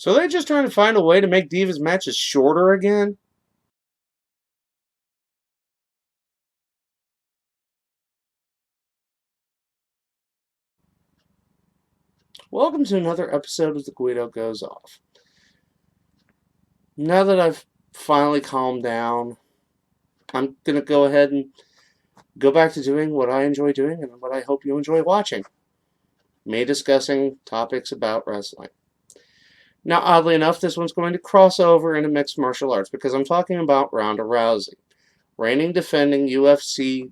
So they're just trying to find a way to make Divas matches shorter again? Welcome to another episode of the Guido Goes Off. Now that I've finally calmed down, I'm going to go ahead and go back to doing what I enjoy doing and what I hope you enjoy watching. Me discussing topics about wrestling. Now, oddly enough, this one's going to cross over into mixed martial arts because I'm talking about Ronda Rousey, reigning defending UFC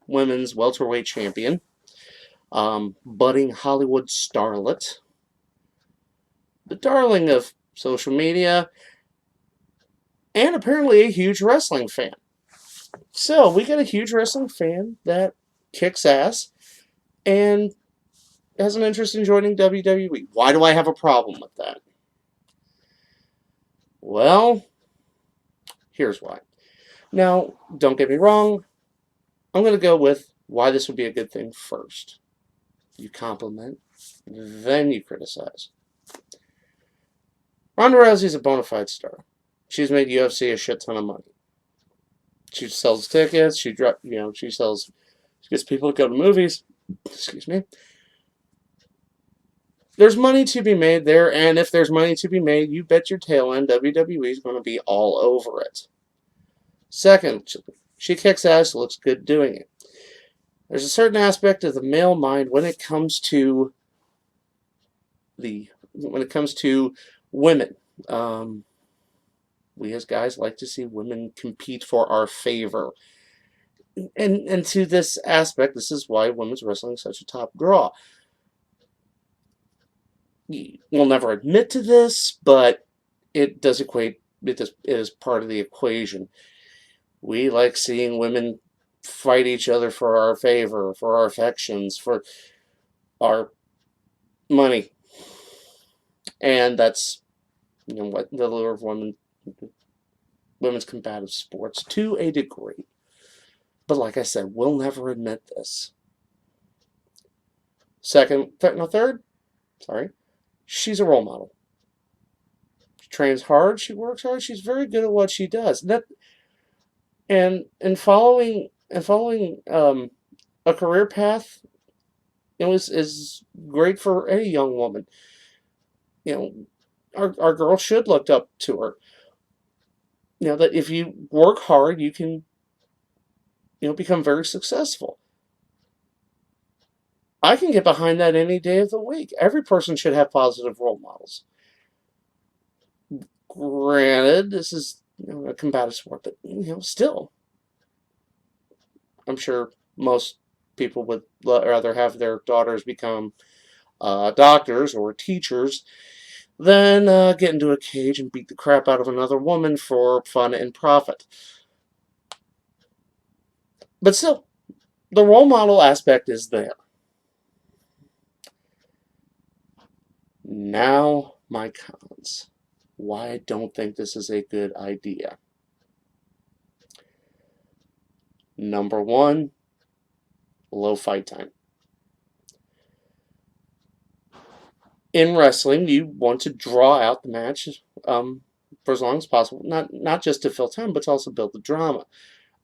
women's welterweight champion, budding Hollywood starlet, the darling of social media, and apparently a huge wrestling fan. So, we got a huge wrestling fan that kicks ass and has an interest in joining WWE. Why do I have a problem with that? Well, here's why. Now, don't get me wrong, I'm going to go with why this would be a good thing first. You compliment, then you criticize. Ronda Rousey is a bona fide star. She's made UFC a shit ton of money. She sells tickets. She gets people to go to movies. Excuse me. There's money to be made there, and if there's money to be made, you bet your tail end WWE is going to be all over it. Second, she kicks ass, looks good doing it. There's a certain aspect of the male mind when it comes to women. We as guys like to see women compete for our favor. And to this aspect, this is why women's wrestling is such a top draw. We'll never admit to this, but it does equate. It is part of the equation. We like seeing women fight each other for our favor, for our affections, for our money, and that's what the lure of women's combative sports to a degree. But like I said, we'll never admit this. Third, she's a role model. She trains hard, she works hard, she's very good at what she does. And following a career path, is great for any young woman. Our girl should look up to her. That if you work hard, you can become very successful. I can get behind that any day of the week. Every person should have positive role models. Granted, this is a combative sport, but still, I'm sure most people would rather have their daughters become doctors or teachers than get into a cage and beat the crap out of another woman for fun and profit. But still, the role model aspect is there. Now, my cons. Why I don't think this is a good idea. Number one, low fight time. In wrestling, you want to draw out the match for as long as possible. Not just to fill time, but to also build the drama.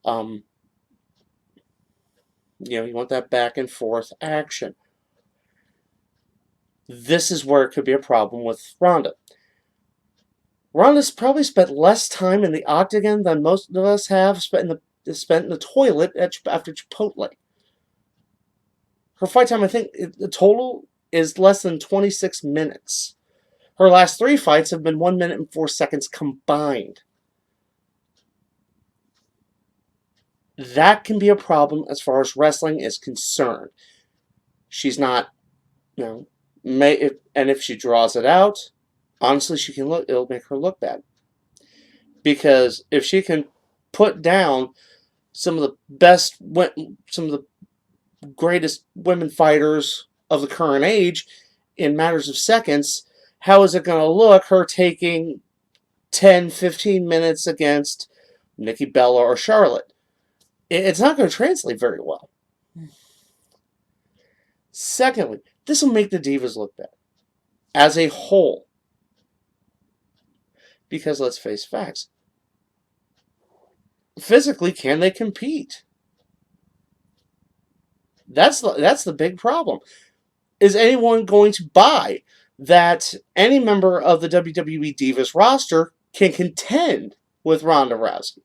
You want that back and forth action. This is where it could be a problem with Ronda. Ronda's probably spent less time in the octagon than most of us have spent in the toilet after Chipotle. Her fight time, I think, the total is less than 26 minutes. Her last 3 fights have been 1 minute and 4 seconds combined. That can be a problem as far as wrestling is concerned. She's not, and if she draws it out, honestly, it'll make her look bad. Because if she can put down some of the greatest women fighters of the current age in matters of seconds, how is it going to look her taking 10, 15 minutes against Nikki Bella or Charlotte? It's not going to translate very well. Secondly, this will make the Divas look bad. As a whole, Because let's face facts. Physically, can they compete? That's the big problem. Is anyone going to buy that any member of the WWE Divas roster can contend with Ronda Rousey?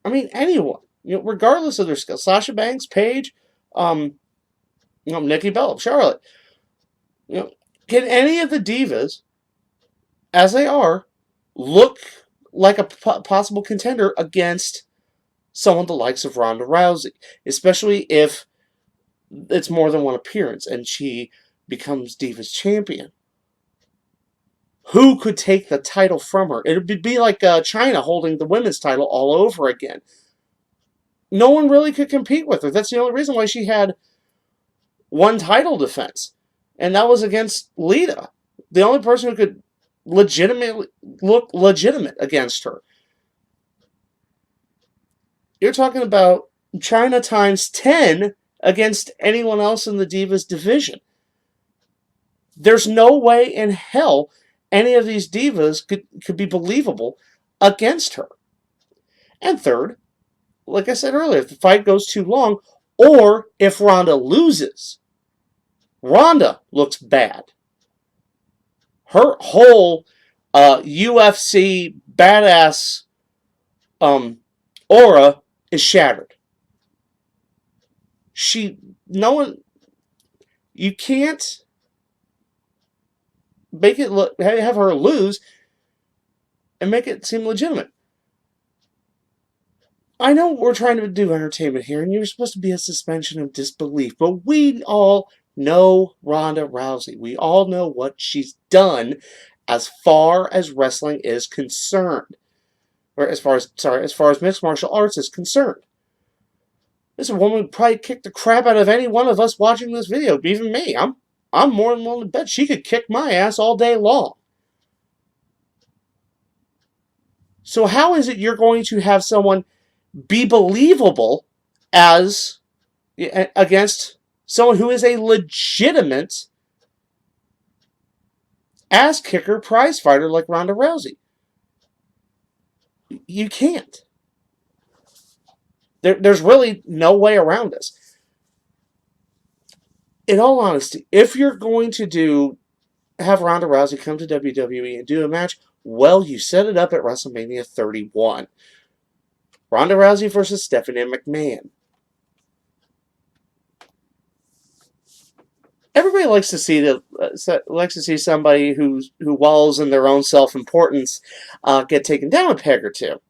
I mean, anyone, regardless of their skill. Sasha Banks, Paige, um, Nikki Bella, Charlotte. You know, can any of the divas, as they are, look like a possible contender against someone the likes of Ronda Rousey, especially if it's more than one appearance and she becomes Divas champion? Who could take the title from her? It would be like China holding the women's title all over again. No one really could compete with her. That's the only reason why she had one title defense, and that was against Lita. The only person who could legitimately look legitimate against her. You're talking about China times 10 against anyone else in the Divas division. There's no way in hell any of these divas could be believable against her. And third, like I said earlier, if the fight goes too long, or if Ronda loses, Ronda looks bad. Her whole UFC badass aura is shattered. No one, you can't make it look, have her lose and make it seem legitimate. I know we're trying to do entertainment here, and you're supposed to be a suspension of disbelief, but we all know Ronda Rousey. We all know what she's done as far as wrestling is concerned. Or as far as mixed martial arts is concerned. This woman would probably kick the crap out of any one of us watching this video, even me. I'm more than willing to bet she could kick my ass all day long. So how is it you're going to have someone be believable as against someone who is a legitimate ass kicker prize fighter like Ronda Rousey? You can't. There's really no way around this. In all honesty, if you're going to have Ronda Rousey come to WWE and do a match, well, you set it up at WrestleMania 31. Ronda Rousey versus Stephanie McMahon. Everybody likes to see somebody who wallows in their own self-importance get taken down a peg or two.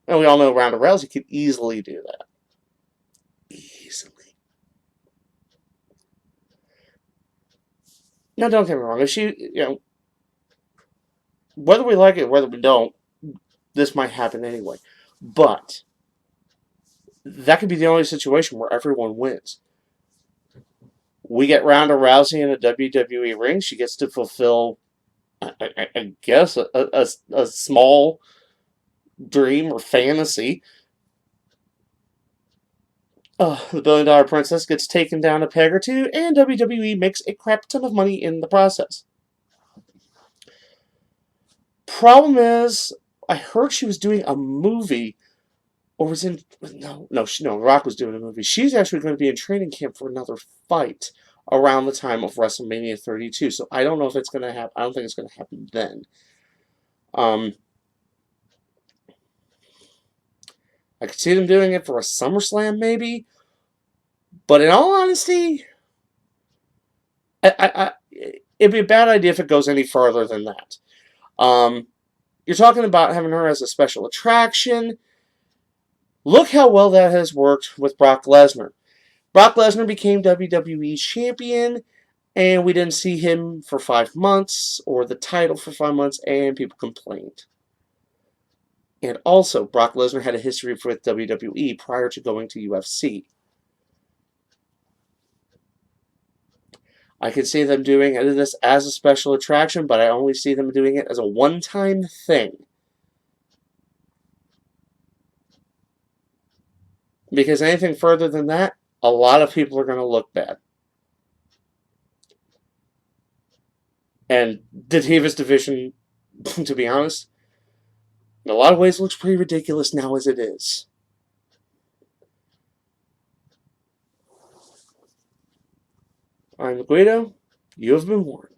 And we all know Ronda Rousey could easily do that. Easily. Now, don't get me wrong. If she, whether we like it, whether we don't, this might happen anyway. But that could be the only situation where everyone wins. We get Ronda Rousey in a WWE ring. She gets to fulfill, I guess, a small dream or fantasy. The $1 billion princess gets taken down a peg or two, and WWE makes a crap ton of money in the process. Problem is, I heard she was doing a movie, or was in no, Rock was doing a movie. She's actually going to be in training camp for another fight around the time of WrestleMania 32. So I don't know if it's going to happen. I don't think it's going to happen then. I could see them doing it for a SummerSlam, maybe. But in all honesty, it'd be a bad idea if it goes any further than that. You're talking about having her as a special attraction. Look how well that has worked with Brock Lesnar. Brock Lesnar became WWE champion, and we didn't see him for 5 months, or the title for 5 months, and people complained. And also, Brock Lesnar had a history with WWE prior to going to UFC. I could see them doing this as a special attraction, but I only see them doing it as a one-time thing. Because anything further than that, a lot of people are going to look bad. And the Divas division to be honest, in a lot of ways, it looks pretty ridiculous now as it is. I'm Guido. You have been warned.